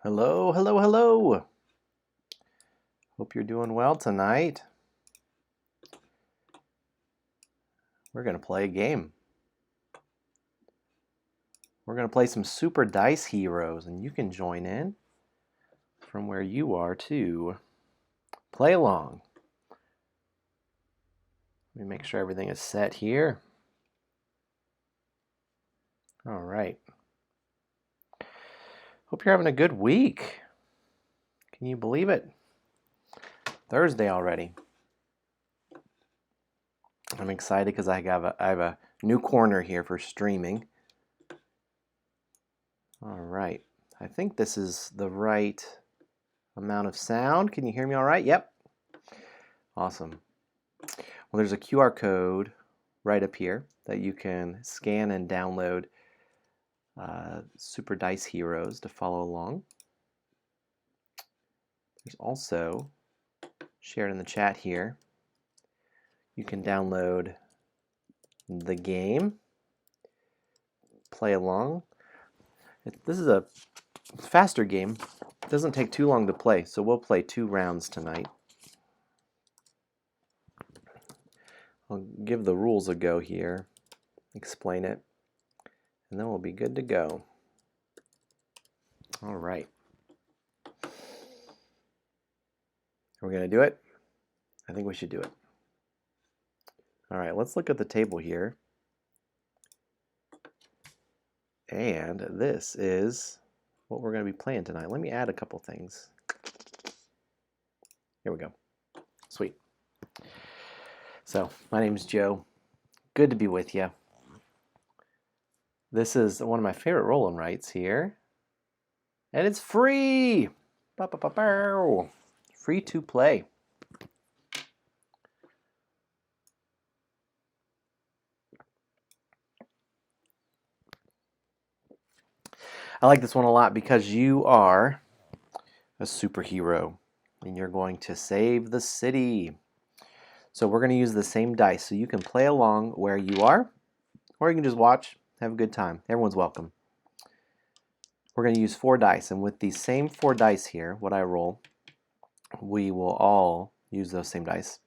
Hello, hello, hello. Hope you're doing well tonight. We're going to play a game. We're going to play some Super Dice Heroes, and you can join in from where you are to play along. Let me make sure everything is set here. All right. Hope you're having a good week. Can you believe it? Thursday already. I'm excited because I have a new corner here for streaming. All right. I think this is the right amount of sound. Can you hear me all right? Yep. Awesome. Well, there's a QR code right up here that you can scan and download Super Dice Heroes to follow along. There's also, shared in the chat here, you can download the game, play along. This is a faster game. It doesn't take too long to play, so we'll play 2 rounds tonight. I'll give the rules a go here, explain it, and then we'll be good to go. All right. Are we going to do it? I think we should do it. All right, let's look at the table here. And this is what we're going to be playing tonight. Let me add a couple things. Here we go. Sweet. So, my name's Joe. Good to be with you. This is one of my favorite roll and writes here. And it's free! Free to play. I like this one a lot because you are a superhero and you're going to save the city. So we're going to use the same dice so you can play along where you are, or you can just watch, have a good time. Everyone's welcome. We're going to use 4 dice, and with these same 4 dice here, what I roll, we will all use those same dice.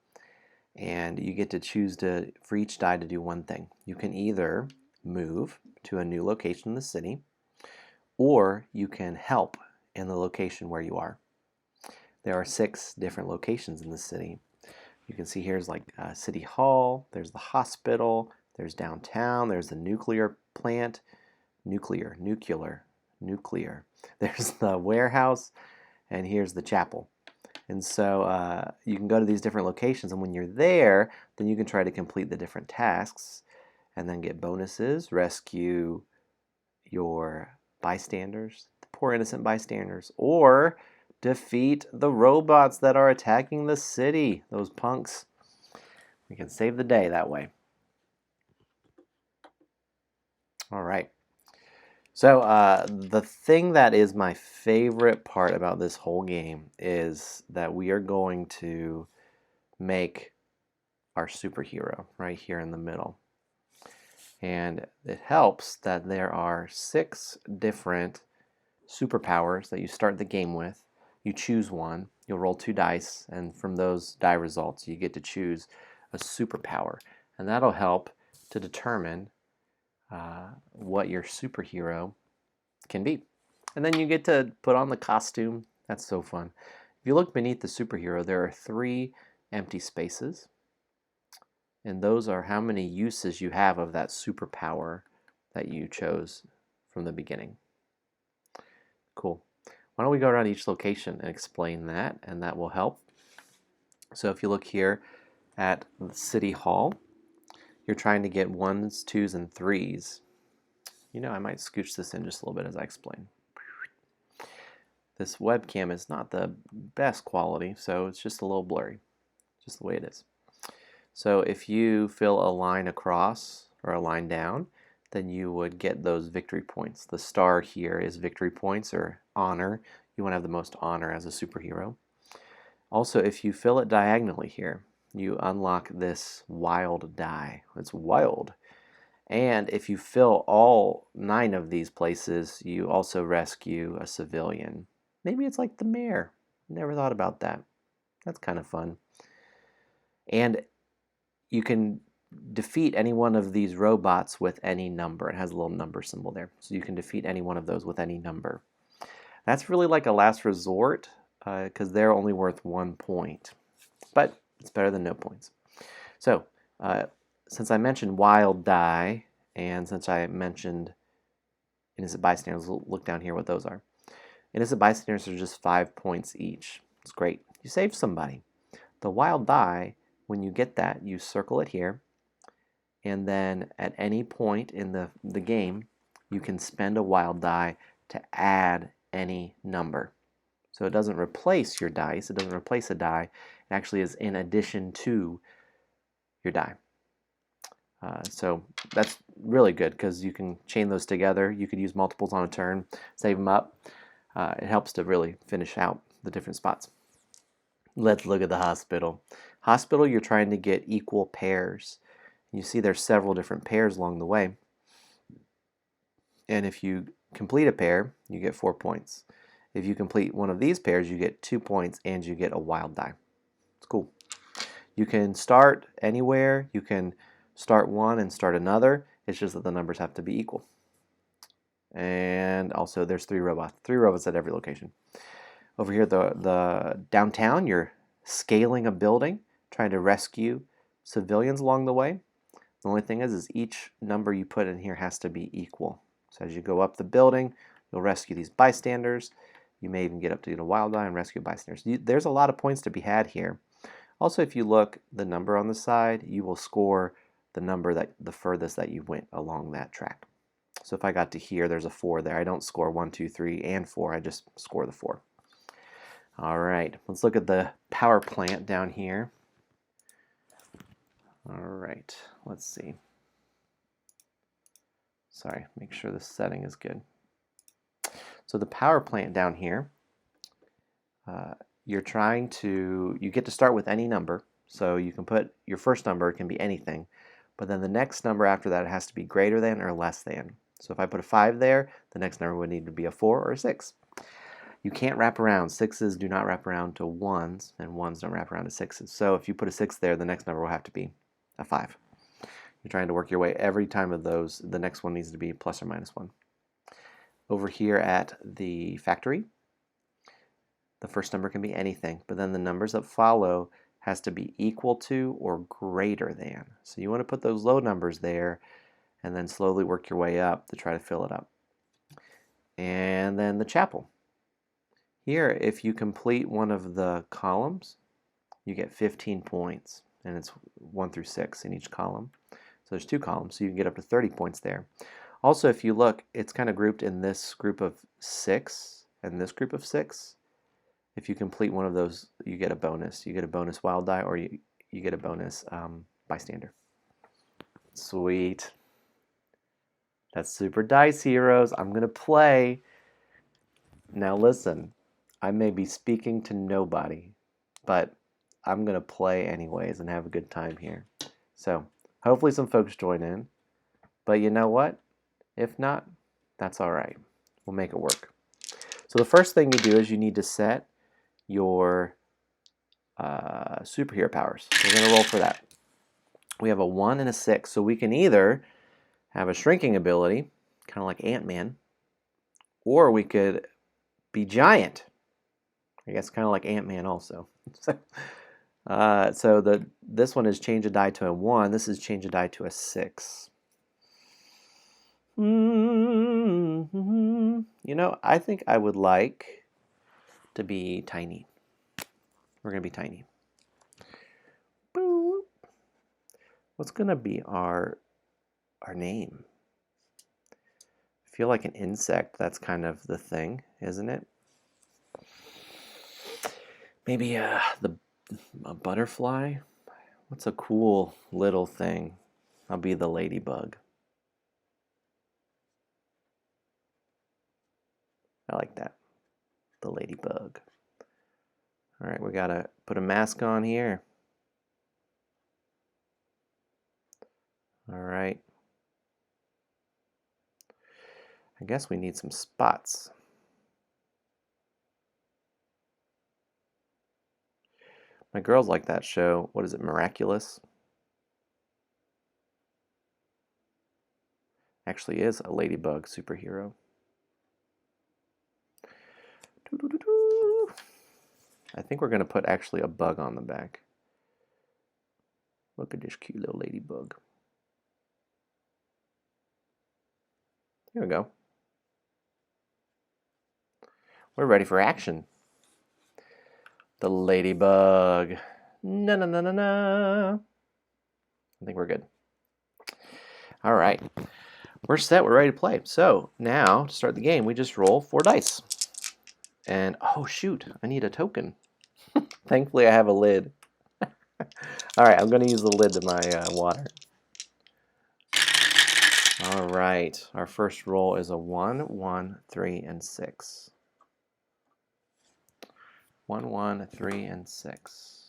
And you get to choose for each die to do one thing. You can either move to a new location in the city, or you can help in the location where you are. There are 6 different locations in the city. You can see here's like City Hall, there's the hospital, there's downtown, there's the nuclear plant, nuclear. There's the warehouse, and here's the chapel. And so you can go to these different locations, and when you're there, then you can try to complete the different tasks and then get bonuses, rescue your bystanders, the poor innocent bystanders, or defeat the robots that are attacking the city, those punks. We can save the day that way. All right. So the thing that is my favorite part about this whole game is that we are going to make our superhero right here in the middle. And it helps that there are 6 different superpowers that you start the game with. You choose one, you'll roll 2 dice, and from those die results you get to choose a superpower. And that'll help to determine what your superhero can be. And then you get to put on the costume. That's so fun. If you look beneath the superhero, there are 3 empty spaces. And those are how many uses you have of that superpower that you chose from the beginning. Cool. Why don't we go around each location and explain that, and that will help. So if you look here at the City Hall, you're trying to get 1s, 2s, and 3s. You know, I might scooch this in just a little bit as I explain. This webcam is not the best quality, so it's just a little blurry, just the way it is. So if you fill a line across or a line down, then you would get those victory points. The star here is victory points or honor. You want to have the most honor as a superhero. Also, if you fill it diagonally here, you unlock this wild die. It's wild. And if you fill all 9 of these places, you also rescue a civilian. Maybe it's like the mayor. Never thought about that. That's kind of fun. And you can defeat any one of these robots with any number. It has a little number symbol there. So you can defeat any one of those with any number. That's really like a last resort because they're only worth 1 point. But it's better than no points. So since I mentioned wild die, and since I mentioned innocent bystanders, we'll look down here what those are. Innocent bystanders are just 5 points each. It's great. You save somebody. The wild die, when you get that, you circle it here, and then at any point in the game, you can spend a wild die to add any number. So it doesn't replace your dice, it doesn't replace a die, it actually is in addition to your die. So that's really good because you can chain those together. You could use multiples on a turn, save them up. It helps to really finish out the different spots. Let's look at the hospital. Hospital, you're trying to get equal pairs. You see there's several different pairs along the way. And if you complete a pair, you get 4 points. If you complete one of these pairs, you get 2 points and you get a wild die. It's cool. You can start anywhere. You can start one and start another. It's just that the numbers have to be equal. And also there's 3 robots at every location. Over here, the downtown, you're scaling a building, trying to rescue civilians along the way. The only thing is each number you put in here has to be equal. So as you go up the building, you'll rescue these bystanders. You may even get up to get a wild die and rescue bystanders. There's a lot of points to be had here. Also, if you look the number on the side, you will score the number the furthest that you went along that track. So if I got to here, there's a 4 there. I don't score 1, 2, 3, and 4. I just score the 4. All right, let's look at the power plant down here. All right, let's see. Sorry, make sure the setting is good. So the power plant down here, you get to start with any number. So you can put your first number, it can be anything, but then the next number after that has to be greater than or less than. So if I put a 5 there, the next number would need to be a 4 or a 6. You can't wrap around. 6s do not wrap around to 1s, and 1s don't wrap around to 6s. So if you put a 6 there, the next number will have to be a 5. You're trying to work your way every time of those. The next one needs to be plus or minus 1. Over here at the factory, the first number can be anything, but then the numbers that follow has to be equal to or greater than. So you want to put those low numbers there and then slowly work your way up to try to fill it up. And then the chapel. Here, if you complete one of the columns, you get 15 points, and it's 1 through 6 in each column. So there's 2 columns, so you can get up to 30 points there. Also, if you look, it's kind of grouped in this group of 6 and this group of 6. If you complete one of those, you get a bonus. You get a bonus wild die, or you get a bonus bystander. Sweet. That's Super Dice Heroes. I'm going to play. Now listen, I may be speaking to nobody, but I'm going to play anyways and have a good time here. So hopefully some folks join in. But you know what? If not, that's all right. We'll make it work. So the first thing you do is you need to set your superhero powers. We're going to roll for that. We have a 1 and a 6, so we can either have a shrinking ability, kind of like Ant-Man, or we could be giant. I guess kind of like Ant-Man also. So this one is change a die to a 1. This is change a die to a 6. You know, I think I would like to be tiny. We're going to be tiny. Boop. What's going to be our name? I feel like an insect. That's kind of the thing, isn't it? Maybe a butterfly? What's a cool little thing? I'll be the ladybug. I like that. The ladybug. All right, we got to put a mask on here. All right. I guess we need some spots. My girls like that show. What is it, Miraculous? Actually is a ladybug superhero. I think we're going to put actually a bug on the back. Look at this cute little ladybug. Here we go. We're ready for action. The ladybug. Na na na na na. I think we're good. All right. We're set. We're ready to play. So now to start the game, we just roll 4 dice. And oh shoot, I need a token. Thankfully, I have a lid. All right, I'm going to use the lid to my water. All right, our first roll is a 1, 1, 3, and 6. 1, 1, 3, and 6.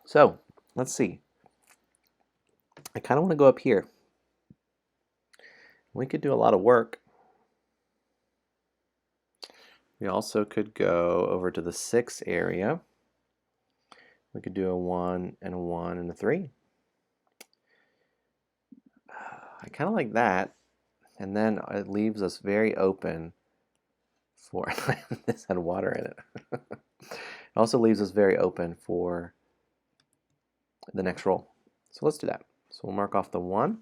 So, let's see. I kind of want to go up here. We could do a lot of work. We also could go over to the 6 area. We could do a 1 and a 1 and a 3. I kind of like that. And then it leaves us very open for, this had water in it. It also leaves us very open for the next roll. So let's do that. So we'll mark off the 1,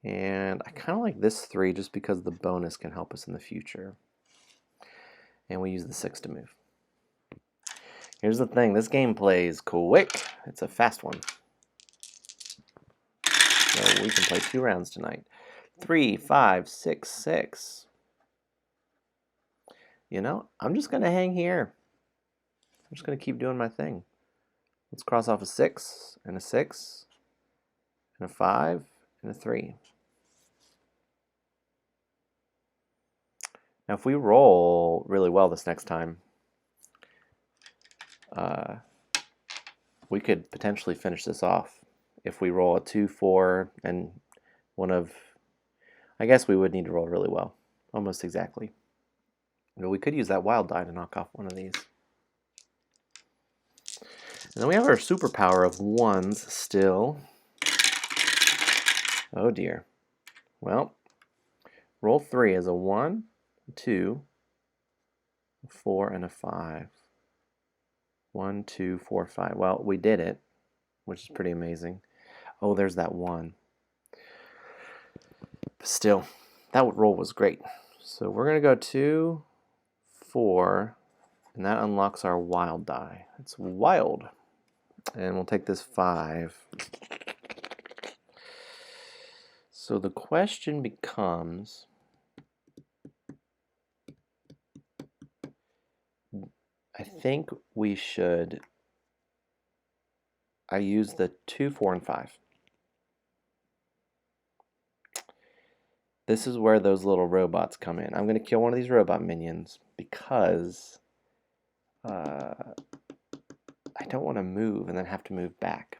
and I kind of like this 3 just because the bonus can help us in the future. And we use the 6 to move. Here's the thing, this game plays quick. It's a fast one. So we can play 2 rounds tonight. 3, 5, 6, 6. You know, I'm just going to hang here. I'm just going to keep doing my thing. Let's cross off a 6 and a 6 and a 5 and a 3. Now if we roll really well this next time, we could potentially finish this off. If we roll a 2, 4, and one of, I guess we would need to roll really well, almost exactly. But we could use that wild die to knock off one of these. And then we have our superpower of 1s still. Oh dear. Well, roll 3 is a 1, a 2, a 4, and a 5. 1, 2, 4, 5. Well, we did it, which is pretty amazing. Oh, there's that 1. But still, that roll was great. So we're going to go 2, 4, and that unlocks our wild die. It's wild. And we'll take this 5. So the question becomes, I think we should, I use the 2, 4, and 5. This is where those little robots come in. I'm going to kill one of these robot minions because I don't want to move and then have to move back.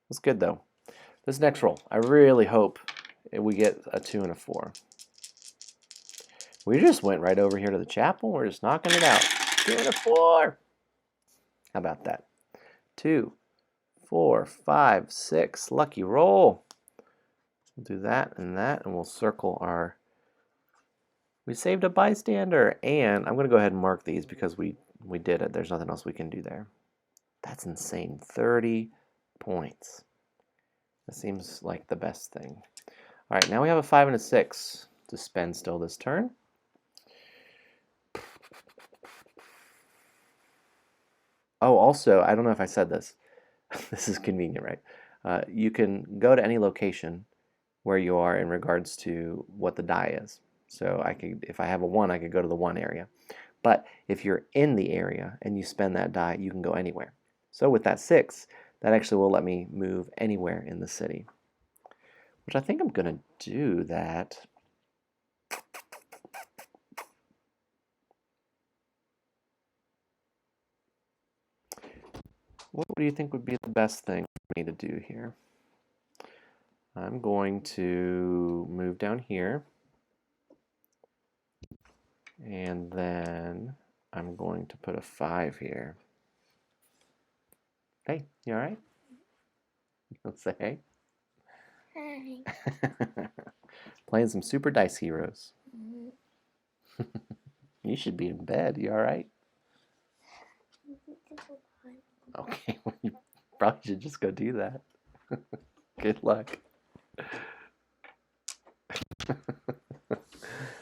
That's good though. This next roll, I really hope we get a 2 and a 4. We just went right over here to the chapel. We're just knocking it out. 2 and a 4. How about that? 2, 4, 5, 6. Lucky roll. We'll do that, and we'll circle our... We saved a bystander, and I'm going to go ahead and mark these because we did it. There's nothing else we can do there. That's insane. 30 points. That seems like the best thing. All right, now we have a 5 and a 6 to spend still this turn. Oh, also, I don't know if I said this. This is convenient, right? You can go to any location where you are in regards to what the die is. So I could, if I have a 1, I could go to the 1 area. But if you're in the area and you spend that die, you can go anywhere. So with that 6, that actually will let me move anywhere in the city. Which I think I'm going to do that. what do you think would be the best thing for me to do here? I'm going to move down here, and then I'm going to put a 5 here. Hey, you all right? Let's say hey. Hi. Playing some Super Dice Heroes. You should be in bed. You all right? Okay, well, you probably should just go do that. Good luck.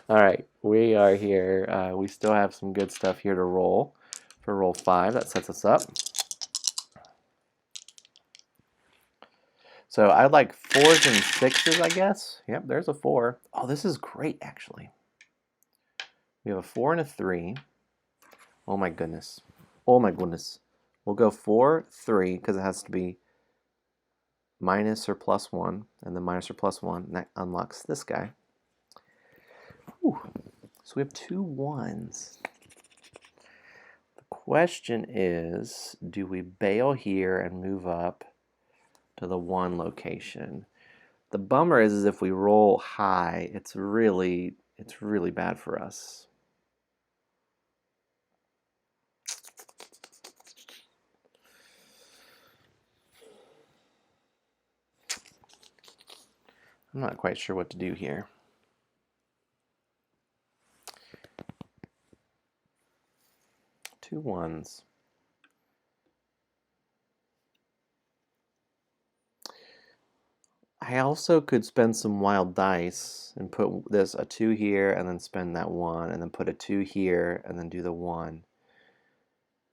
All right, we are here. We still have some good stuff here to roll for roll 5. That sets us up. So I like 4s and 6s, I guess. Yep, there's a 4. Oh, this is great, actually. We have a 4 and a 3. Oh my goodness. Oh my goodness. We'll go 4, 3, because it has to be minus or plus 1, and then minus or plus 1, and that unlocks this guy. Whew. So we have 2 1s. The question is, do we bail here and move up to the 1 location? The bummer is if we roll high, it's really bad for us. I'm not quite sure what to do here. Two 1s. I also could spend some wild dice and put this a 2 here and then spend that 1 and then put a 2 here and then do the 1.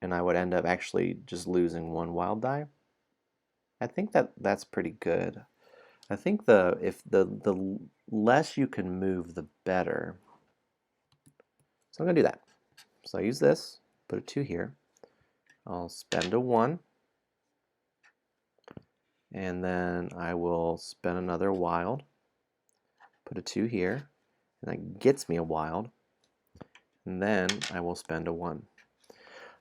And I would end up actually just losing 1 wild die. I think that's pretty good. I think the less you can move, the better. So I'm gonna do that. So I use this, put a 2 here. I'll spend a 1. And then I will spend another wild. Put a 2 here. And that gets me a wild. And then I will spend a 1. I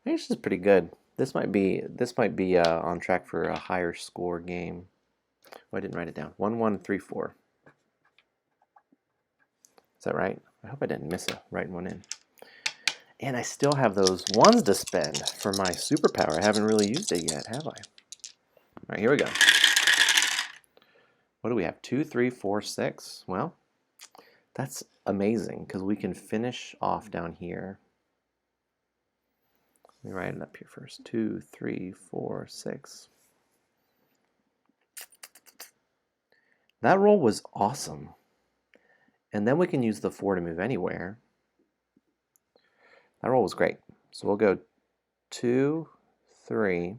think this is pretty good. This might be on track for a higher score game. Oh, I didn't write it down. 1, 1, 3, 4. Is that right? I hope I didn't miss writing one in. And I still have those 1s to spend for my superpower. I haven't really used it yet, have I? All right, here we go. What do we have? 2, 3, 4, 6. Well, that's amazing because we can finish off down here. Let me write it up here first. 2, 3, 4, 6. That roll was awesome. And then we can use the 4 to move anywhere. That roll was great. So we'll go 2, 3,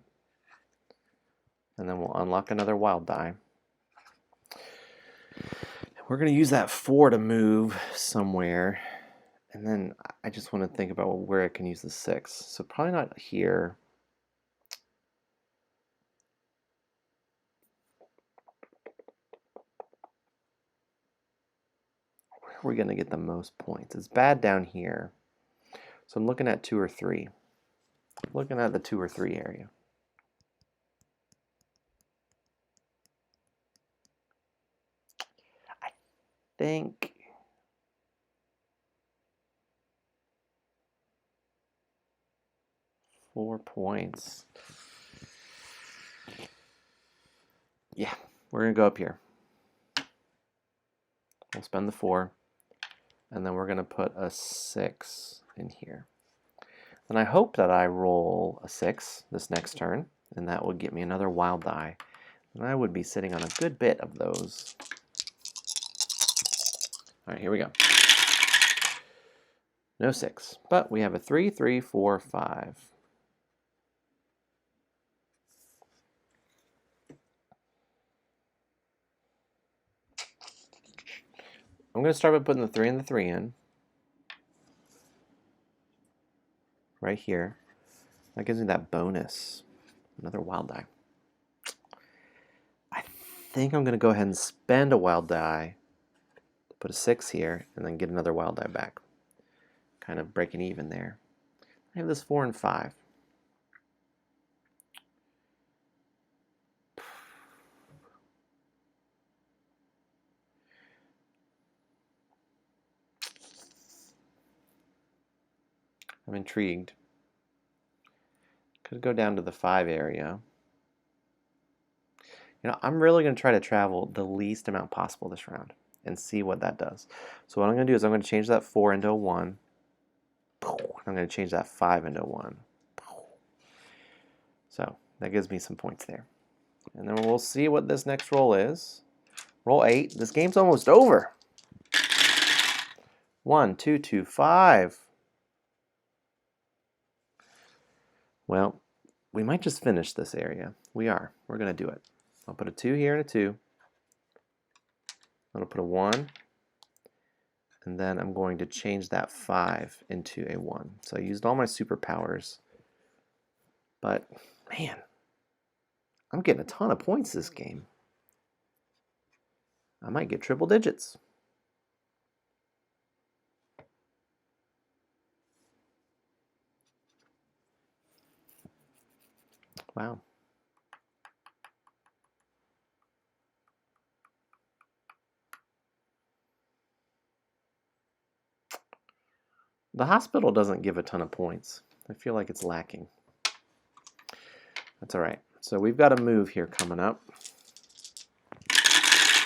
and then we'll unlock another wild die. We're going to use that 4 to move somewhere. And then I just want to think about where I can use the 6. So probably not here. Where are we going to get the most points? It's bad down here. So I'm looking at 2 or 3. I'm looking at the 2 or 3 area. I think four points. Yeah, we're going to go up here. We'll spend the 4, and then we're going to put a 6 in here. And I hope that I roll a 6 this next turn, and that would get me another wild die. And I would be sitting on a good bit of those. All right, here we go. No 6, but we have a 3, 3, 4, 5. I'm going to start by putting the 3 and the 3 in. Right here. That gives me that bonus. Another wild die. I think I'm going to go ahead and spend a wild die. Put a 6 here, and then get another wild die back. Kind of breaking even there. I have this 4 and 5. I'm intrigued. Could go down to the 5 area. I'm really going to try to travel the least amount possible this round and see what that does. So what I'm going to do is I'm going to change that 4 into a 1. I'm going to change that 5 into a 1. So that gives me some points there. And then we'll see what this next roll is. Roll 8. This game's almost over. 1, 2, 2, 5. Well, we might just finish this area. We are. We're going to do it. I'll put a 2 here and a 2. I'll put a 1. And then I'm going to change that 5 into a 1. So I used all my superpowers. But, man, I'm getting a ton of points this game. I might get triple digits. Wow. The hospital doesn't give a ton of points. I feel like it's lacking. That's all right. So we've got a move here coming up.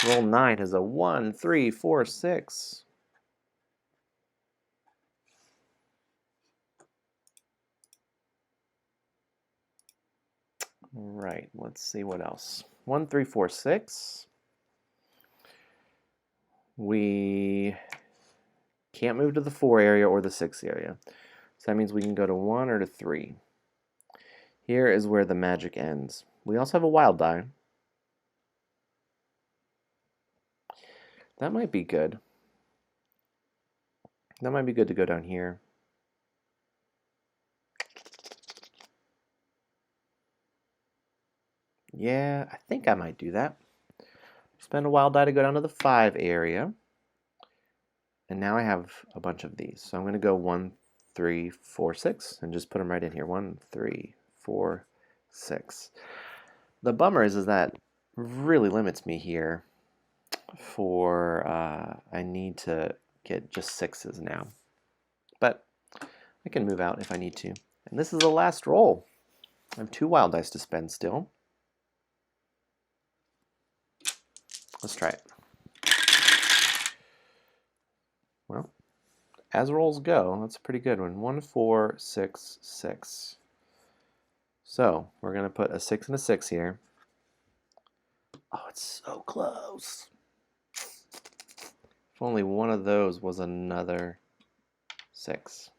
Roll 9 is a 1, 3, 4, 6. All right, let's see what else. 1, 3, 4, 6. We can't move to the 4 area or the 6 area. So that means we can go to 1 or to 3. Here is where the magic ends. We also have a wild die. That might be good. That might be good to go down here. Yeah, I think I might do that. Spend a wild die to go down to the 5 area. And now I have a bunch of these. So I'm going to go 1, 3, 4, 6 and just put them right in here. 1, 3, 4, 6. The bummer is that really limits me here for I need to get just 6s now. But I can move out if I need to. And this is the last roll. I have 2 wild dice to spend still. Let's try it. Well, as rolls go, that's a pretty good one. 1, 4, 6, 6. So we're going to put a 6 and a 6 here. Oh, it's so close. If only one of those was another 6.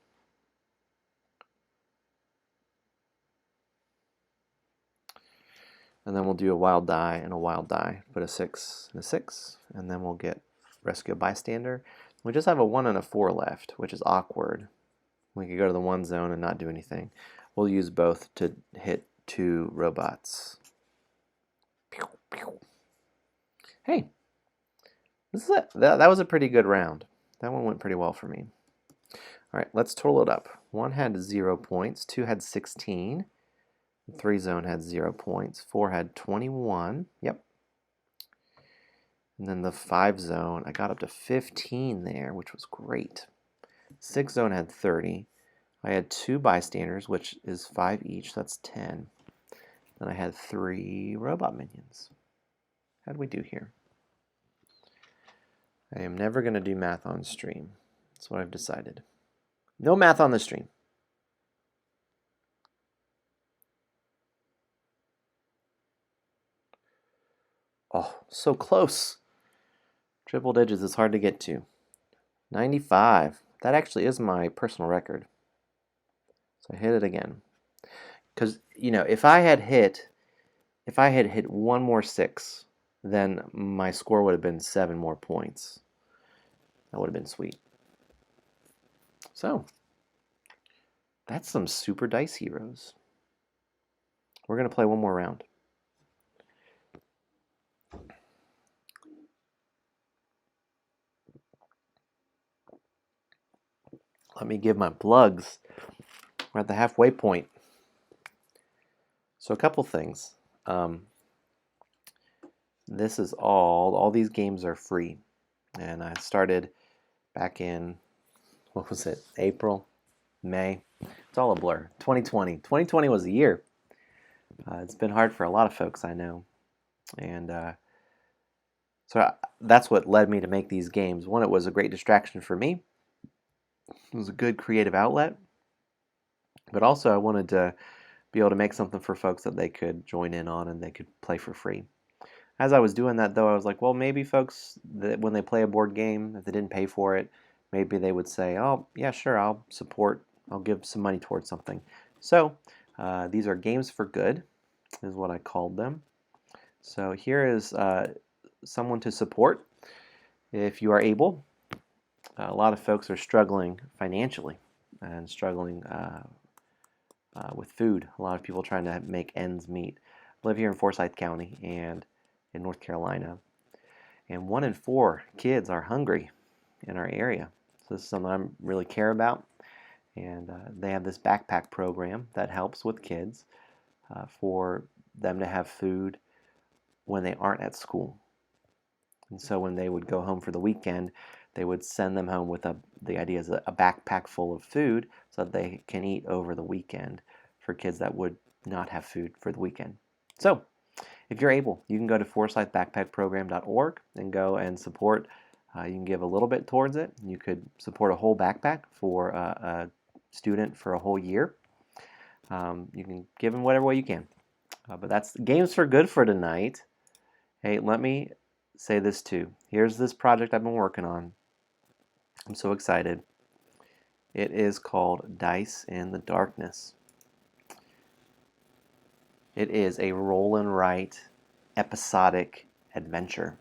And then we'll do a wild die and a wild die. Put a 6 and a 6, and then we'll get rescue a bystander. We just have a 1 and a 4 left, which is awkward. We could go to the 1 zone and not do anything. We'll use both to hit 2 robots. Pew, pew. Hey, this is it. That was a pretty good round. That one went pretty well for me. All right, let's total it up. 1 had 0 points, 2 had 16, 3 zone had 0 points, 4 had 21, yep. And then the 5 zone, I got up to 15 there, which was great. 6 zone had 30. I had 2 bystanders, which is 5 each, that's 10. Then I had 3 robot minions. How do we do here? I am never going to do math on stream. That's what I've decided. No math on the stream. Oh, so close. Triple digits is hard to get to. 95. That actually is my personal record. So I hit it again. Because, if I had hit one more 6, then my score would have been 7 more points. That would have been sweet. So, that's some super dice heroes. We're going to play one more round. Let me give my plugs. We're at the halfway point. So a couple things. This is all these games are free. And I started back in, what was it, April, May. It's all a blur. 2020. 2020 was a year. It's been hard for a lot of folks I know. And that's what led me to make these games. One, it was a great distraction for me. It was a good creative outlet. But also, I wanted to be able to make something for folks that they could join in on and they could play for free. As I was doing that, though, I was like, well, maybe folks, that when they play a board game, if they didn't pay for it, maybe they would say, oh, yeah, sure, I'll support, I'll give some money towards something. So these are games for good, is what I called them. So here is someone to support if you are able. A lot of folks are struggling financially and struggling with food. A lot of people trying to make ends meet. I live here in Forsyth County and in North Carolina, and 1 in 4 kids are hungry in our area. So this is something I really care about, and they have this backpack program that helps with kids for them to have food when they aren't at school. And so when they would go home for the weekend, they would send them home with the idea is a backpack full of food so that they can eat over the weekend for kids that would not have food for the weekend. So if you're able, you can go to forsythbackpackprogram.org and go and support. You can give a little bit towards it. You could support a whole backpack for a student for a whole year. You can give in whatever way you can. But that's games for good for tonight. Hey, let me say this too. Here's this project I've been working on. I'm so excited. It is called Dice in the Darkness. It is a roll and write episodic adventure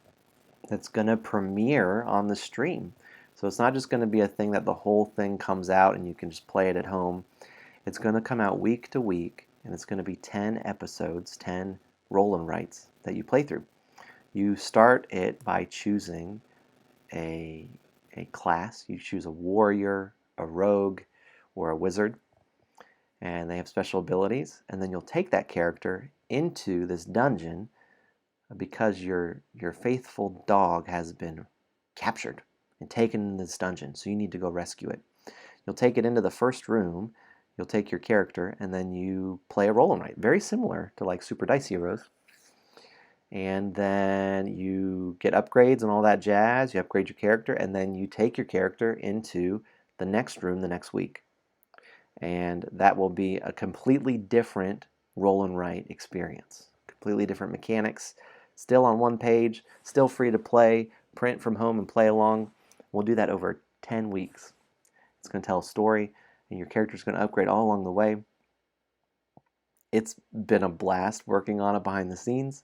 that's going to premiere on the stream. So it's not just going to be a thing that the whole thing comes out and you can just play it at home. It's going to come out week to week, and it's going to be 10 episodes, 10 roll and writes that you play through. You start it by choosing a class. You choose a warrior, a rogue, or a wizard, and they have special abilities. And then you'll take that character into this dungeon because your faithful dog has been captured and taken in this dungeon. So you need to go rescue it. You'll take it into the first room. You'll take your character, and then you play a roll and write, very similar to like Super Dice Heroes. And then you get upgrades and all that jazz. You upgrade your character, and then you take your character into the next room the next week. And that will be a completely different roll and write experience. Completely different mechanics. Still on one page, still free to play, print from home and play along. We'll do that over 10 weeks. It's going to tell a story, and your character's going to upgrade all along the way. It's been a blast working on it behind the scenes,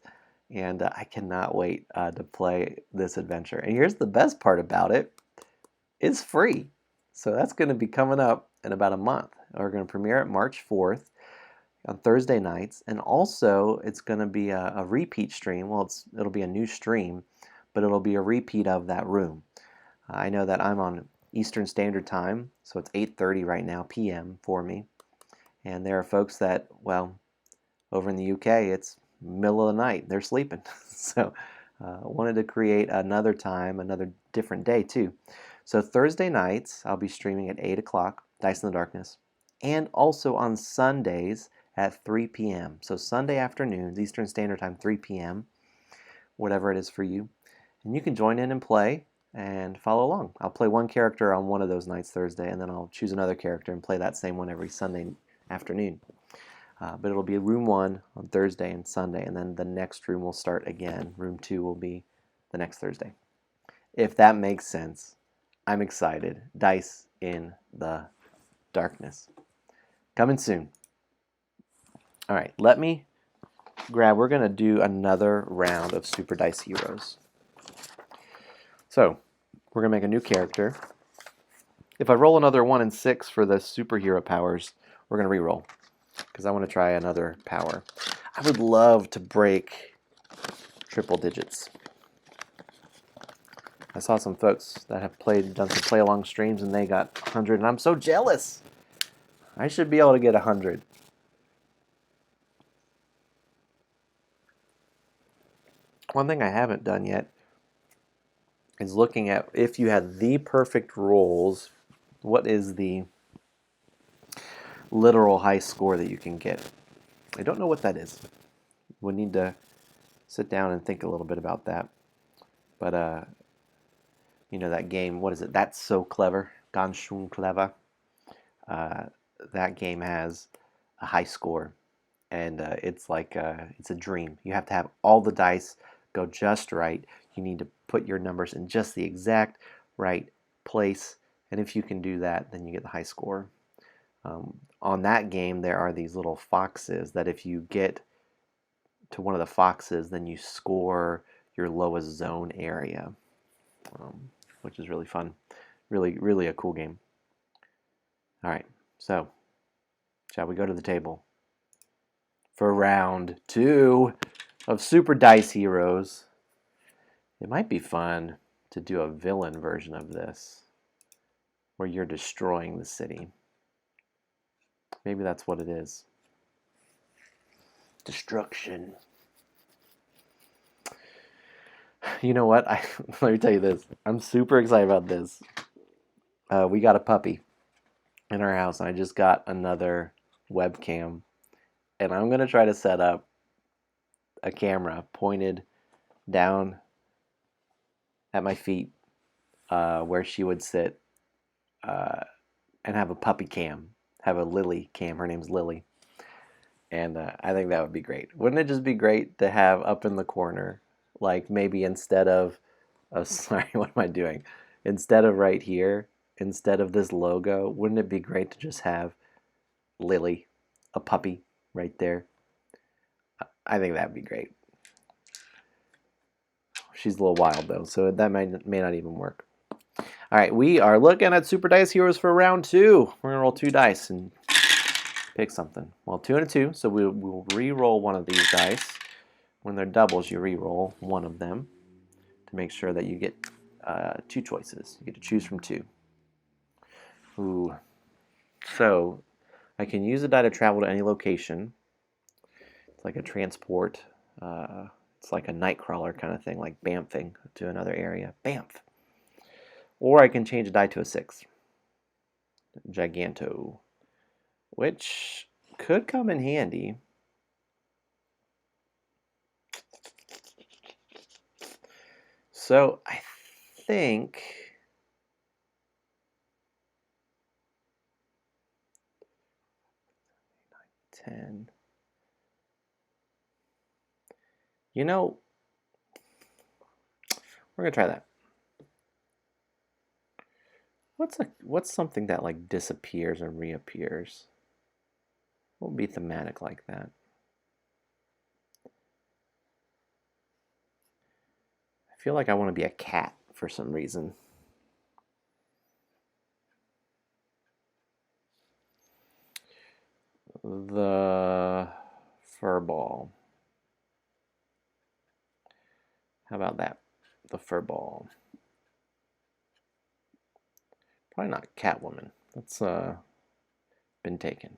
and I cannot wait to play this adventure. And here's the best part about it. It's free. So that's going to be coming up in about a month. We're going to premiere it March 4th on Thursday nights, and also it's going to be a repeat stream. Well, it'll be a new stream, but it'll be a repeat of that room. I know that I'm on Eastern Standard Time, so it's 8:30 right now p.m. for me. And there are folks that, well, over in the UK, it's middle of the night. They're sleeping. So wanted to create another time, another different day too. So Thursday nights, I'll be streaming at 8 o'clock, Dice in the Darkness, and also on Sundays at 3 p.m. So Sunday afternoons, Eastern Standard Time, 3 p.m., whatever it is for you. And you can join in and play and follow along. I'll play one character on one of those nights Thursday, and then I'll choose another character and play that same one every Sunday afternoon. But it'll be room 1 on Thursday and Sunday, and then the next room will start again. Room 2 will be the next Thursday. If that makes sense, I'm excited. Dice in the Darkness. Coming soon. All right, let me grab, we're going to do another round of Super Dice Heroes. So, we're going to make a new character. If I roll another 1 and 6 for the superhero powers, we're going to re-roll, because I want to try another power. I would love to break triple digits. I saw some folks that have done some play-along streams, and they got 100, and I'm so jealous. I should be able to get 100. One thing I haven't done yet is looking at if you had the perfect rolls, what is the literal high score that you can get. I don't know what that is. We'll need to sit down and think a little bit about that. But you know that game, what is it? That's So Clever. Ganz schön clever. That game has a high score, and it's like it's a dream. You have to have all the dice go just right. You need to put your numbers in just the exact right place, and if you can do that, then you get the high score. On that game, there are these little foxes that if you get to one of the foxes, then you score your lowest zone area, which is really fun. Really, really a cool game. All right, so shall we go to the table for round 2 of Super Dice Heroes? It might be fun to do a villain version of this, where you're destroying the city. Maybe that's what it is. Destruction. You know what? Let me tell you this. I'm super excited about this. We got a puppy in our house, and I just got another webcam. And I'm going to try to set up a camera pointed down at my feet where she would sit and have a puppy cam, have a Lily cam. Her name's Lily. And I think that would be great. Wouldn't it just be great to have up in the corner, like maybe instead of, oh, sorry, what am I doing? Instead of right here, instead of this logo, wouldn't it be great to just have Lily, a puppy, right there? I think that'd be great. She's a little wild though, so that may not even work. All right, we are looking at Super Dice Heroes for round 2. We're gonna roll 2 dice and pick something. Well, 2 and a 2, so we'll re-roll one of these dice. When they're doubles, you re-roll one of them to make sure that you get 2 choices. You get to choose from 2. Ooh. So I can use a die to travel to any location. It's like a transport. It's like a nightcrawler kind of thing, like bamfing to another area. Bamf. Or I can change a die to a 6. Giganto. Which could come in handy. So I think 10. You know, we're gonna try that. What's something that like disappears and reappears? What would be thematic like that? I feel like I want to be a cat for some reason. The fur ball. How about that? The fur ball. Probably not Catwoman. That's been taken.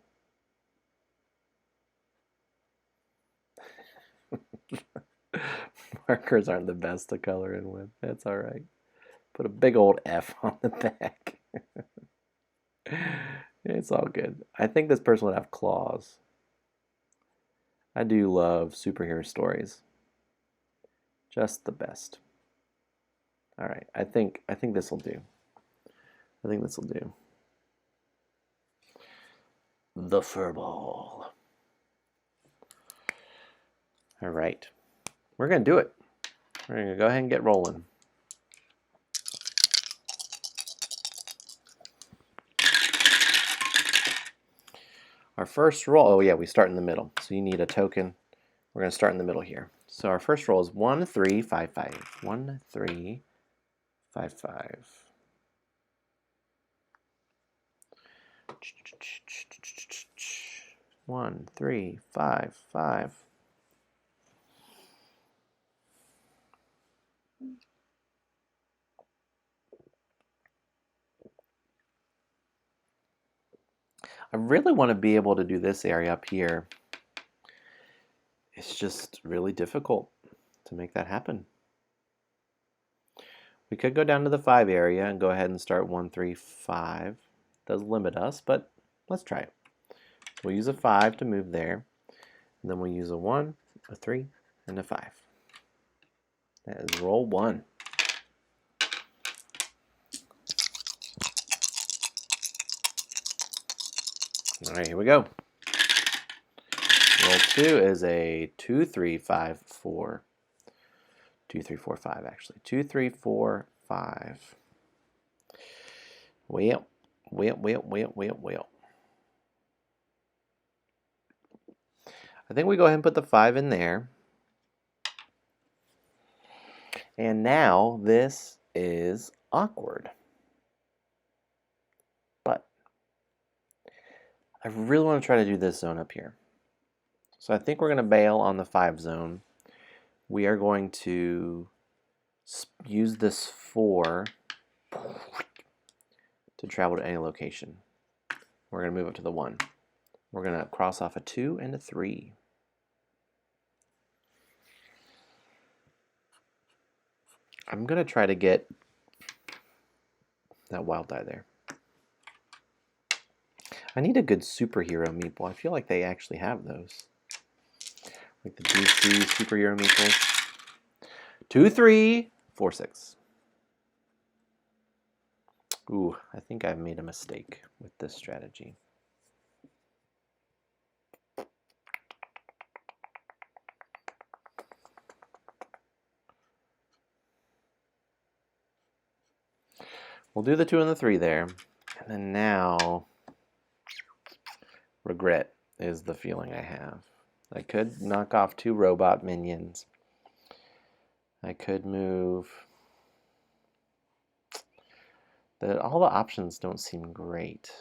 Markers aren't the best to color in with. That's all right. Put a big old F on the back. It's all good. I think this person would have claws. I do love superhero stories. Just the best. All right. I think this will do. I think this will do. The furball. All right. We're going to do it. We're going to go ahead and get rolling. Our first roll, oh yeah, we start in the middle. So you need a token. We're going to start in the middle here. So our first roll is 1, 3, 5, 5. 1, 3, 5, 5. One, 3, 5, 5. I really want to be able to do this area up here. It's just really difficult to make that happen. We could go down to the 5 area and go ahead and start 1, 3, 5. It does limit us, but let's try it. We'll use a 5 to move there. And then we'll use a 1, a 3, and a 5. That is roll 1. All right, here we go. Roll 2 is a 2, 3, 5, 4. 2, 3, 4, 5, actually. 2, 3, 4, 5. Well. I think we go ahead and put the 5 in there. And now this is awkward. But I really want to try to do this zone up here. So I think we're going to bail on the 5 zone. We are going to use this 4 to travel to any location. We're going to move up to the 1. We're going to cross off a 2 and a 3. I'm going to try to get that wild die there. I need a good superhero meeple. I feel like they actually have those. Like the DC superhero meeples. 2, 3, 4, 6. Ooh, I think I've made a mistake with this strategy. We'll do the 2 and the 3 there. And then now, regret is the feeling I have. I could knock off 2 robot minions. I could move. All the options don't seem great.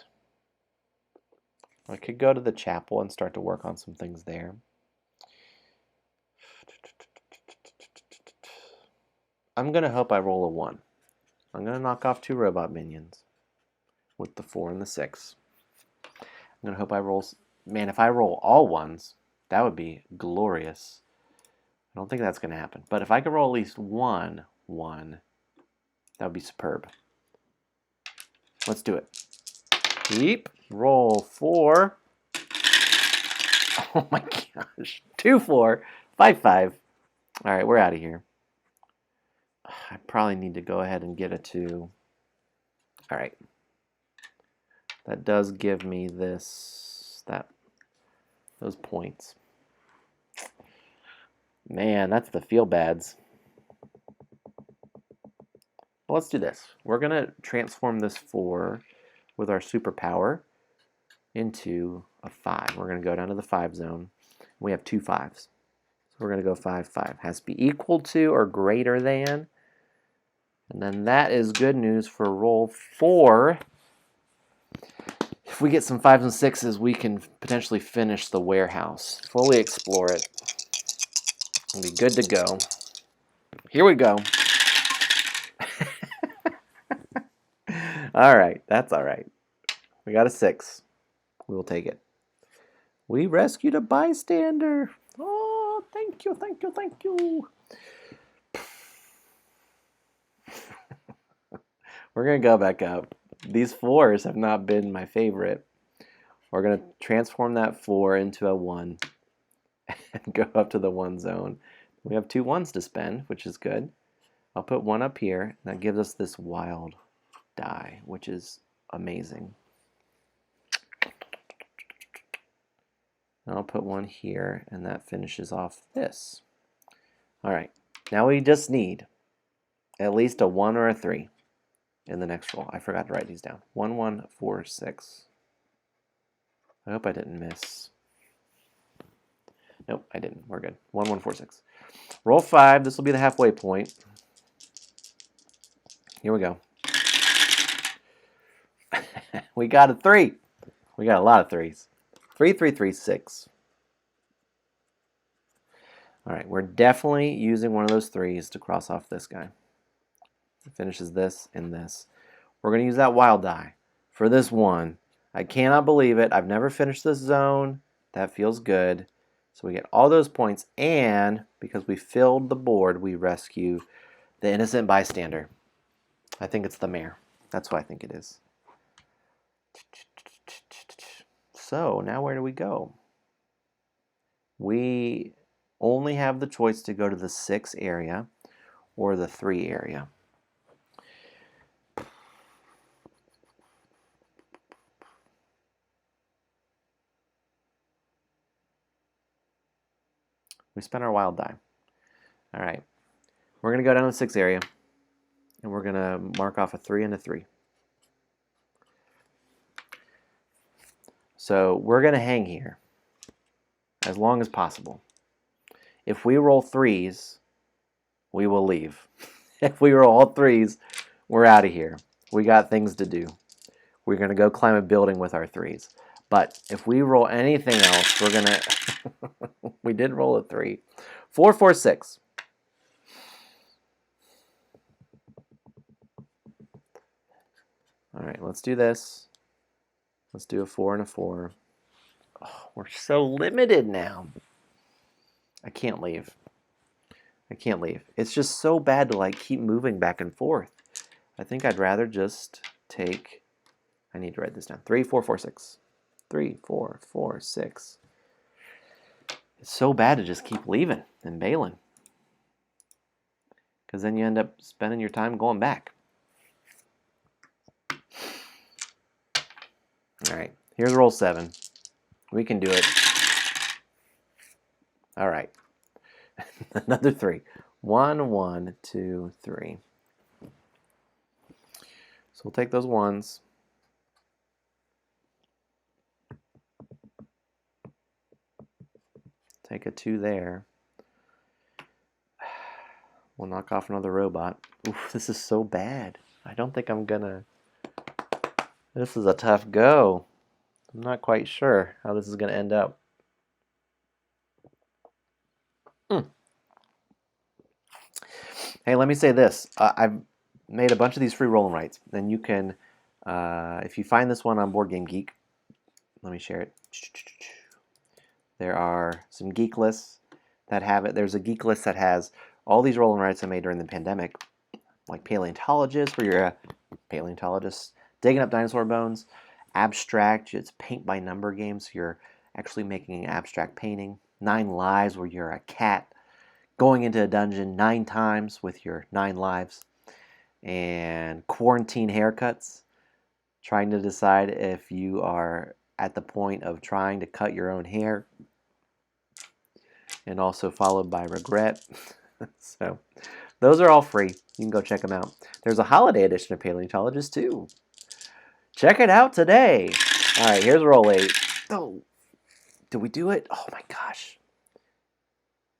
I could go to the chapel and start to work on some things there. I'm going to hope I roll a 1. I'm going to knock off 2 robot minions with the 4 and the 6. I'm going to hope I roll... Man, if I roll all 1s, that would be glorious. I don't think that's going to happen. But if I could roll at least 1, that would be superb. Let's do it. Beep. Roll 4. Oh my gosh. 2, 4, 5, 5. All right, we're out of here. I probably need to go ahead and get a 2. All right. That does give me those points. Man, that's the feel bads. Well, let's do this. We're going to transform this 4 with our superpower into a 5. We're going to go down to the 5 zone. We have 2 5s. So we're going to go 5, 5. Has to be equal to or greater than. And then that is good news for roll 4. If we get some 5s and 6s, we can potentially finish the warehouse. Fully explore it. It'll be good to go. Here we go. All right, that's all right. We got a 6. We will take it. We rescued a bystander. Oh, thank you, thank you, thank you. We're going to go back up. These 4s have not been my favorite. We're going to transform that 4 into a 1 and go up to the 1 zone. We have 2 1s to spend, which is good. I'll put 1 up here. That gives us this wild die, which is amazing. And I'll put 1 here, and that finishes off this. All right, now we just need at least a 1 or a 3 in the next roll. I forgot to write these down. 1, 1, 4, 6. I hope I didn't miss. Nope, I didn't. We're good. 1, 1, 4, 6. Roll 5. This will be the halfway point. Here we go. We got a 3. We got a lot of 3s. 3, 3, 3, 6. All right, we're definitely using one of those 3s to cross off this guy. It finishes this and this. We're going to use that wild die for this 1. I cannot believe it. I've never finished this zone. That feels good. So we get all those points, and because we filled the board, we rescue the innocent bystander. I think it's the mayor. That's what I think it is. So now where do we go? We only have the choice to go to the 6 area or the 3 area. We spent our wild die. All right. We're going to go down to the 6 area, and we're going to mark off a 3 and a 3. So we're going to hang here as long as possible. If we roll 3s, we will leave. If we roll all 3s, we're out of here. We got things to do. We're going to go climb a building with our 3s. But if we roll anything else, we're going to... We did roll a 3. 4, 4, 6. All right, let's do this. Let's do a 4 and a 4. Oh, we're so limited now. I can't leave. I can't leave. It's just so bad to like keep moving back and forth. I think I'd rather just take... I need to write this down. 3, 4, 4, 6. 3, 4, 4, 6. It's so bad to just keep leaving and bailing, because then you end up spending your time going back. All right, here's roll 7. We can do it. All right, another 3. 1, 1, 2, 3. So we'll take those 1s. Take a 2 there. We'll knock off another robot. Oof, this is so bad. I don't think I'm gonna... This is a tough go. I'm not quite sure how this is gonna end up. Hey, let me say this. I've made a bunch of these free roll and writes, and you can, if you find this one on Board Game Geek, let me share it. There are some geek lists that have it. There's a geek list that has all these roll and writes I made during the pandemic, like paleontologist, where you're a paleontologist digging up dinosaur bones. Abstract, it's paint by number games. So you're actually making an abstract painting. 9 lives, where you're a cat going into a dungeon 9 times with your 9 lives. And quarantine haircuts, trying to decide if you are at the point of trying to cut your own hair, and also followed by regret. So those are all free. You can go check them out. There's a holiday edition of Paleontologist too. Check it out today. All right, here's roll 8. Oh, did we do it? Oh my gosh.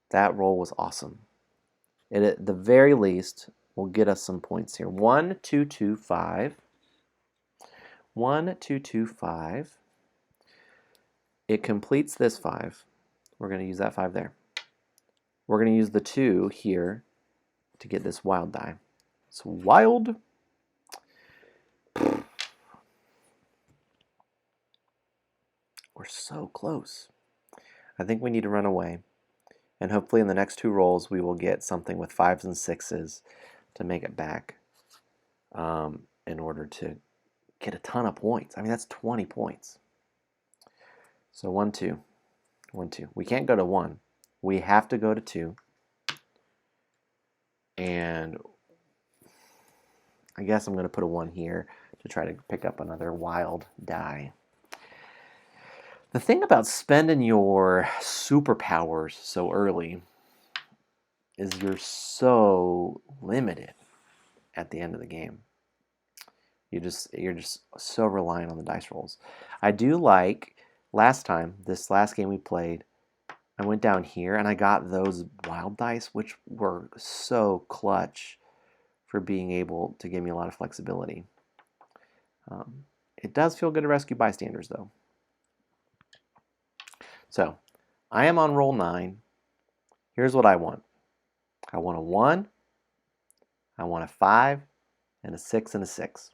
That roll was awesome. It, at the very least, will get us some points here. 1, 2, 2, 5. 1, 2, 2, 5. It completes this 5. We're going to use that 5 there. We're going to use the 2 here to get this wild die. So wild. We're so close. I think we need to run away. And hopefully in the next 2 rolls we will get something with 5s and 6s to make it back in order to get a ton of points. I mean, that's 20 points. So 1, 2. 1, 2. We can't go to 1. We have to go to 2. And I guess I'm going to put a 1 here to try to pick up another wild die. The thing about spending your superpowers so early is you're so limited at the end of the game. You're just so reliant on the dice rolls. I do like this last game we played, I went down here and I got those wild dice, which were so clutch for being able to give me a lot of flexibility. It does feel good to rescue bystanders, though. So, I am on roll 9. Here's what I want. I want a 1, I want a 5, and a 6 and a 6.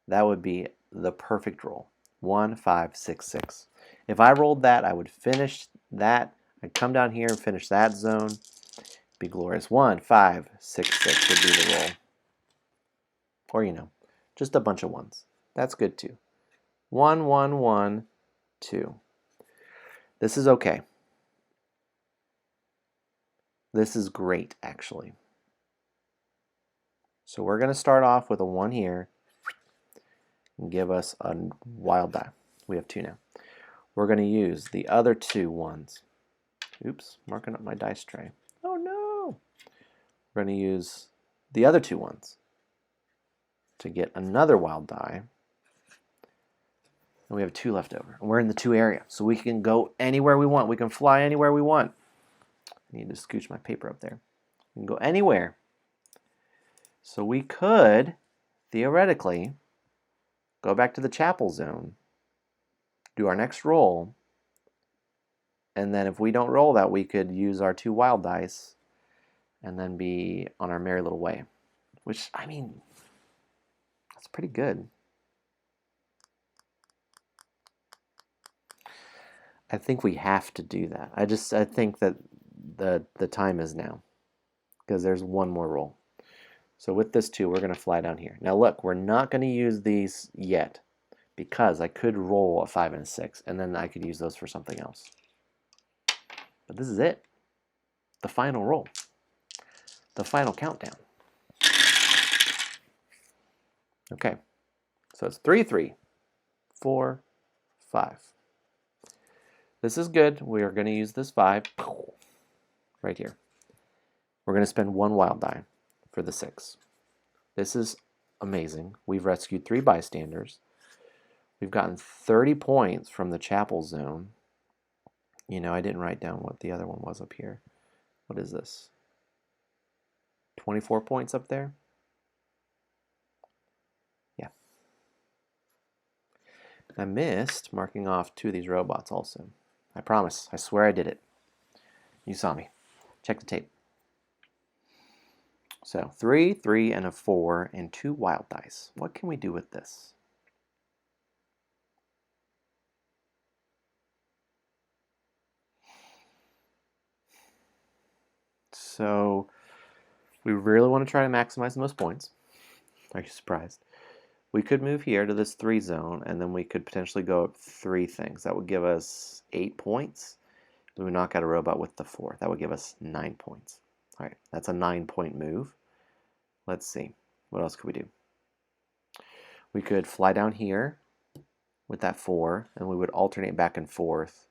That would be the perfect roll. 1, 5, 6, 6. If I rolled that, I would finish that. I'd come down here and finish that zone. Be glorious. 1, 5, 6, 6 would be the roll. Or, just a bunch of 1s. That's good too. 1, 1, 1, 2. This is okay. This is great, actually. So we're going to start off with a 1 here and give us a wild die. We have 2 now. We're going to use the other 2 ones. Oops, marking up my dice tray. Oh no! We're going to use the other 2 ones to get another wild die. And we have 2 left over. And we're in the 2 area, so we can go anywhere we want. We can fly anywhere we want. I need to scooch my paper up there. We can go anywhere. So we could, theoretically, go back to the chapel zone, do our next roll, and then if we don't roll that, we could use our 2 wild dice and then be on our merry little way. Which, I mean, that's pretty good. I think we have to do that. I think that the time is now, because there's 1 more roll. So with this 2, we're going to fly down here. Now look, we're not going to use these yet, because I could roll a 5 and a 6, and then I could use those for something else. But this is it. The final roll. The final countdown. Okay. So it's 3, 3, 4, 5. This is good. We are going to use this 5 right here. We're going to spend 1 wild die for the 6. This is amazing. We've rescued 3 bystanders. We've gotten 30 points from the chapel zone. You know, I didn't write down what the other one was up here. What is this? 24 points up there? Yeah. I missed marking off 2 of these robots also. I promise. I swear I did it. You saw me. Check the tape. So 3, 3, and a 4, and 2 wild dice. What can we do with this? So we really want to try to maximize the most points. Are you surprised? We could move here to this 3 zone, and then we could potentially go up 3 things. That would give us 8 points. We would knock out a robot with the 4. That would give us 9 points. All right, that's a 9-point move. Let's see. What else could we do? We could fly down here with that 4, and we would alternate back and forth.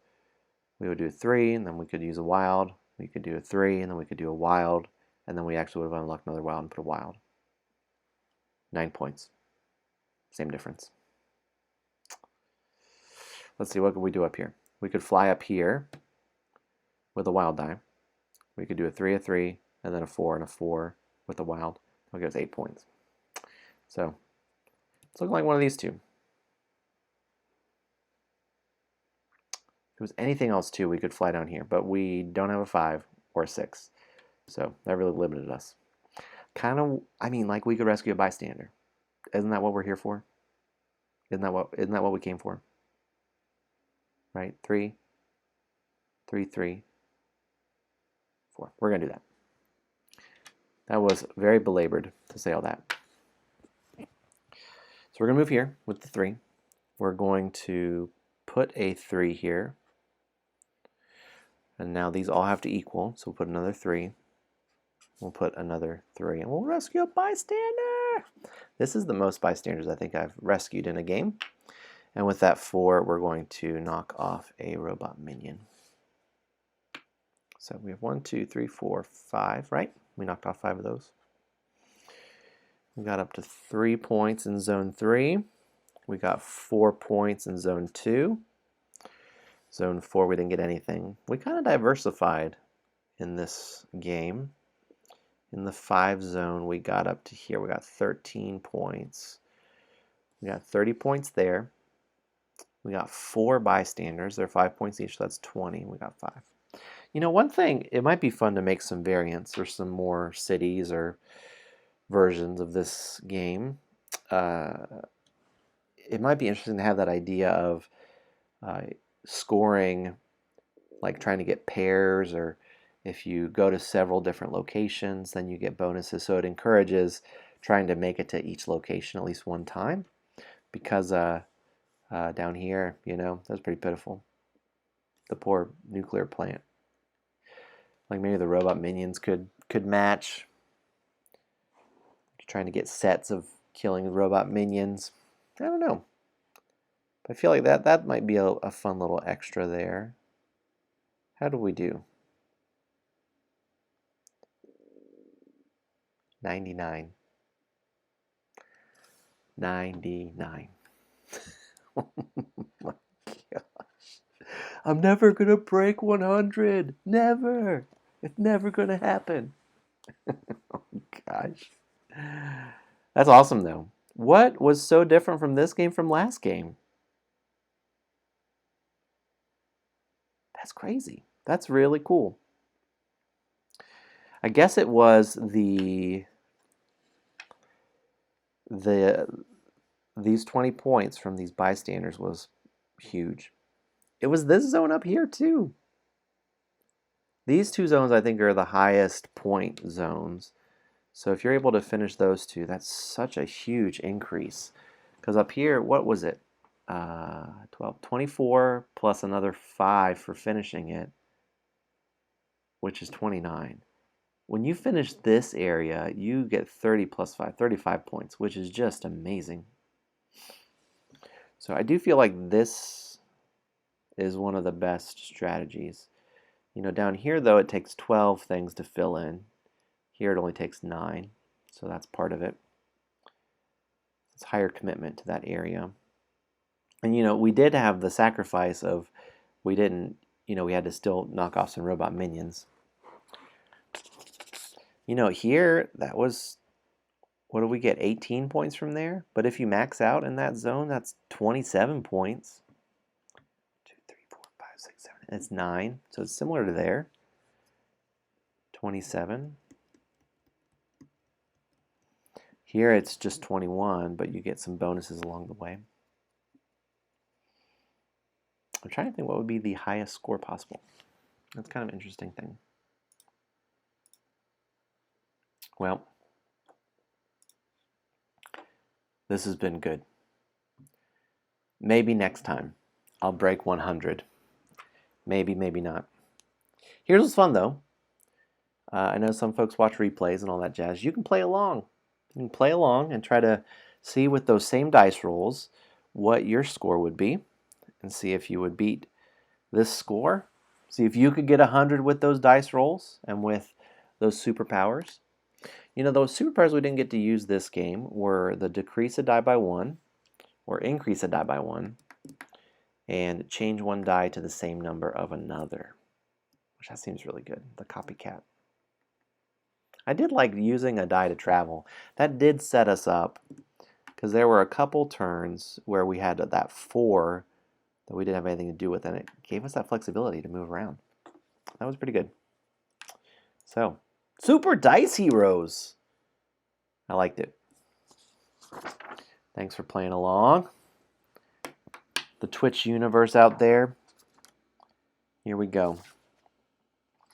We would do a 3, and then we could use a wild. We could do a 3, and then we could do a wild, and then we actually would have unlocked another wild and put a wild. 9 points. Same difference. Let's see, what could we do up here? We could fly up here with a wild die. We could do a 3, and then a 4 and a 4 with a wild. That'll give us 8 points. So it's looking like one of these 2. If it was anything else too, we could fly down here, but we don't have a 5 or a 6. So that really limited us. Kind of, I mean, like we could rescue a bystander. Isn't that what we're here for? Isn't that what we came for? Right? 3, 3, 3, 4. We're gonna do that. That was very belabored to say all that. So we're gonna move here with the 3. We're going to put a 3 here. And now these all have to equal, so we'll put another 3. We'll put another 3, and we'll rescue a bystander! This is the most bystanders I think I've rescued in a game. And with that 4, we're going to knock off a robot minion. So we have 1, 2, 3, 4, 5, right? We knocked off 5 of those. We got up to 3 points in zone 3. We got 4 points in zone 2. Zone 4, we didn't get anything. We kind of diversified in this game. In the 5 zone, we got up to here. We got 13 points. We got 30 points there. We got 4 bystanders. They're 5 points each, so that's 20. We got 5. You know, one thing, it might be fun to make some variants or some more cities or versions of this game. It might be interesting to have that idea of scoring, like trying to get pairs, or if you go to several different locations, then you get bonuses. So it encourages trying to make it to each location at least one time, because down here, you know, that's pretty pitiful. The poor nuclear plant. Like maybe the robot minions could match. Trying to get sets of killing robot minions. I don't know. But I feel like that might be a fun little extra there. How do we do? 99. 99. Oh my gosh. I'm never going to break 100. Never. It's never going to happen. Oh gosh. That's awesome though. What was so different from this game from last game? That's crazy. That's really cool. I guess it was these 20 points from these bystanders was huge. It was this zone up here too. These two zones I think are the highest point zones. So if you're able to finish those two, that's such a huge increase. Because up here, what was it? 12, 24 plus another 5 for finishing it, which is 29. When you finish this area, you get 30 plus 5, 35 points, which is just amazing. So I do feel like this is one of the best strategies. You know, down here though, it takes 12 things to fill in. Here it only takes 9, so that's part of it. It's higher commitment to that area. And you know, we did have the sacrifice of we didn't, you know, we had to still knock off some robot minions. You know, here that was, what do we get? 18 points from there. But if you max out in that zone, that's 27 points. 2, 3, 4, 5, 6, 7. It's 9. So it's similar to there. 27. Here it's just 21, but you get some bonuses along the way. I'm trying to think what would be the highest score possible. That's kind of an interesting thing. Well, this has been good. Maybe next time I'll break 100. Maybe, maybe not. Here's what's fun though. I know some folks watch replays and all that jazz. You can play along. You can play along and try to see with those same dice rolls what your score would be and see if you would beat this score. See if you could get 100 with those dice rolls and with those superpowers. You know, those superpowers we didn't get to use this game were the decrease a die by 1 or increase a die by 1 and change one die to the same number of another, which that seems really good, the copycat. I did like using a die to travel. That did set us up because there were a couple turns where we had that 4 that we didn't have anything to do with, and it gave us that flexibility to move around. That was pretty good. So, Super Dice Heroes. I liked it. Thanks for playing along. The Twitch universe out there. Here we go.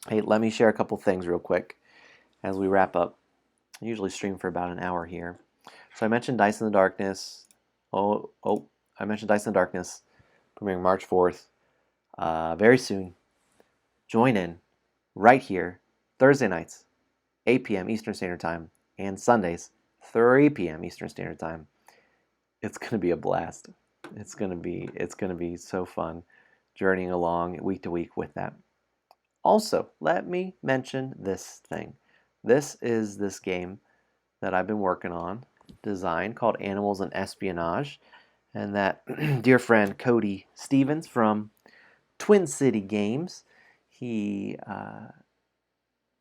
Hey, let me share a couple things real quick as we wrap up. I usually stream for about an hour here. So I mentioned Dice in the Darkness. I mentioned Dice in the Darkness, premiering March 4th. Very soon. Join in right here, Thursday nights, 8 p.m. Eastern Standard Time, and Sundays, 3 p.m. Eastern Standard Time. It's going to be a blast. It's going to be so fun journeying along week to week with that. Also, let me mention this thing. This is this game that I've been working on, design called Animals and Espionage, and that dear friend Cody Stevens from Twin City Games, he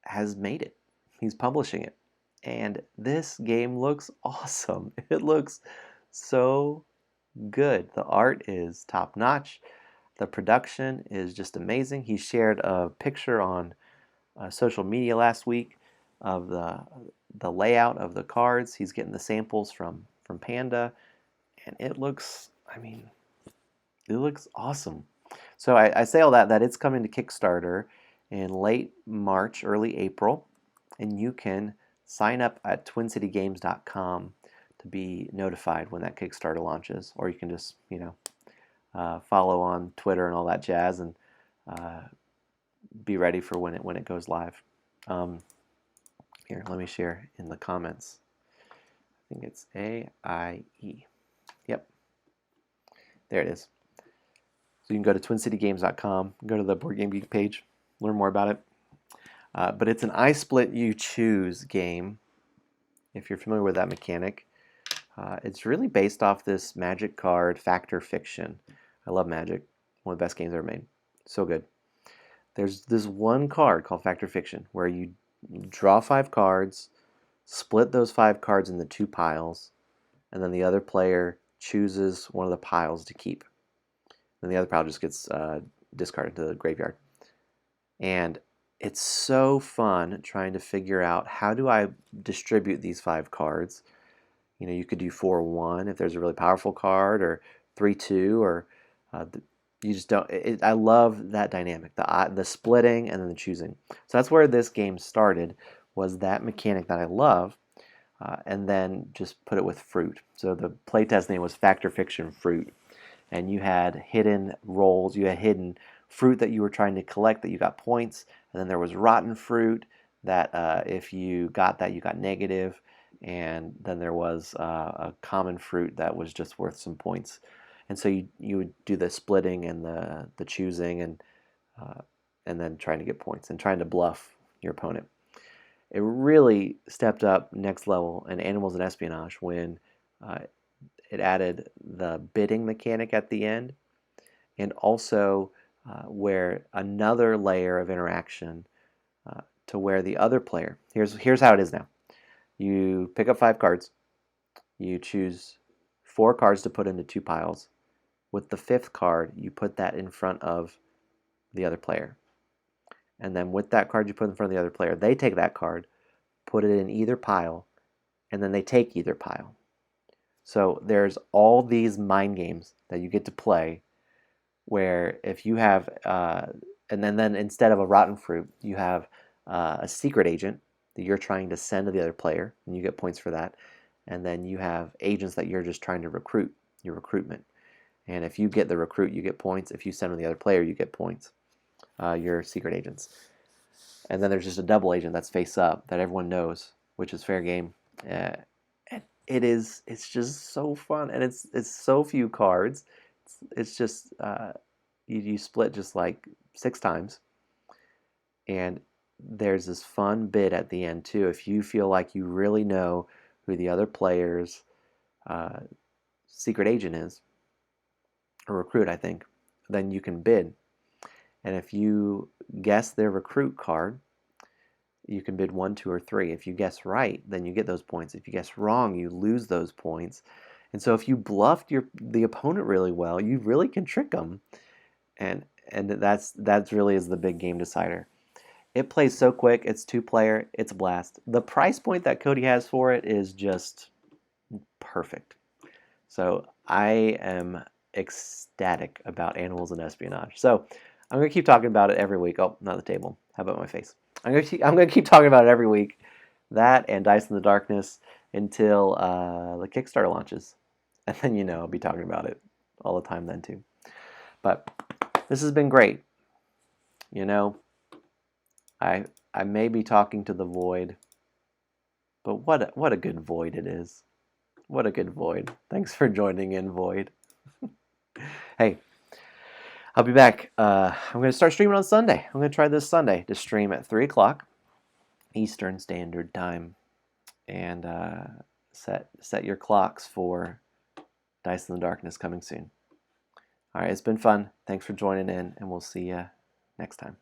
has made it. He's publishing it. And this game looks awesome. It looks so good. The art is top notch. The production is just amazing. He shared a picture on social media last week of the layout of the cards. He's getting the samples from Panda, and it looks, I mean, it looks awesome. So I say all that it's coming to Kickstarter in late March, early April, and you can sign up at twincitygames.com to be notified when that Kickstarter launches, or you can just, you know, follow on Twitter and all that jazz, and be ready for when it goes live. Here, let me share in the comments. I think it's AIE. Yep, there it is. So you can go to twincitygames.com, go to the Board Game Geek page, learn more about it. But it's an I split you choose game, if you're familiar with that mechanic. It's really based off this Magic card, Fact or Fiction. I love Magic, one of the best games ever made. So good. There's this one card called Fact or Fiction where you draw 5 cards, split those 5 cards into 2 piles, and then the other player chooses one of the piles to keep. Then the other pile just gets discarded to the graveyard. And it's so fun trying to figure out, how do I distribute these 5 cards? You know, you could do 4-1 if there's a really powerful card, or 3-2, or you just don't. I love that dynamic, the splitting and then the choosing. So that's where this game started, was that mechanic that I love, and then just put it with fruit. So the playtest name was Fact or Fiction Fruit, and you had hidden roles, you had hidden fruit that you were trying to collect that you got points, and then there was rotten fruit that if you got that, you got negative, and then there was a common fruit that was just worth some points. And so you would do the splitting and the choosing, and then trying to get points and trying to bluff your opponent. It really stepped up next level in Animals and Espionage when it added the bidding mechanic at the end, and also where another layer of interaction to where the other player, here's how it is now. You pick up 5 cards, you choose 4 cards to put into 2 piles. With the 5th card, you put that in front of the other player. And then with that card you put in front of the other player, they take that card, put it in either pile, and then they take either pile. So there's all these mind games that you get to play, where if you have, and then instead of a rotten fruit, you have a secret agent that you're trying to send to the other player, and you get points for that. And then you have agents that you're just trying to recruit, your recruitment. And if you get the recruit, you get points. If you send to the other player, you get points. Your secret agents. And then there's just a double agent that's face up that everyone knows, which is fair game. And it's just so fun, and it's so few cards. It's just you split just like 6 times, and there's this fun bit at the end too. If you feel like you really know who the other player's secret agent is, or recruit, I think, then you can bid. And if you guess their recruit card, you can bid 1, 2, or 3. If you guess right, then you get those points. If you guess wrong, you lose those points. And so if you bluffed the opponent really well, you really can trick them. And that's really is the big game decider. It plays so quick. It's 2-player. It's a blast. The price point that Cody has for it is just perfect. So I am ecstatic about Animals and Espionage. So I'm going to keep talking about it every week. Oh, not the table. How about my face? I'm going to keep talking about it every week. That and Dice in the Darkness until the Kickstarter launches. And then, I'll be talking about it all the time then too. But this has been great. I may be talking to the void, but what a good void it is. What a good void. Thanks for joining in, void. Hey, I'll be back. I'm going to start streaming on Sunday. I'm going to try this Sunday to stream at 3 o'clock Eastern Standard Time. And set your clocks for Dice in the Darkness coming soon. All right, it's been fun. Thanks for joining in, and we'll see you next time.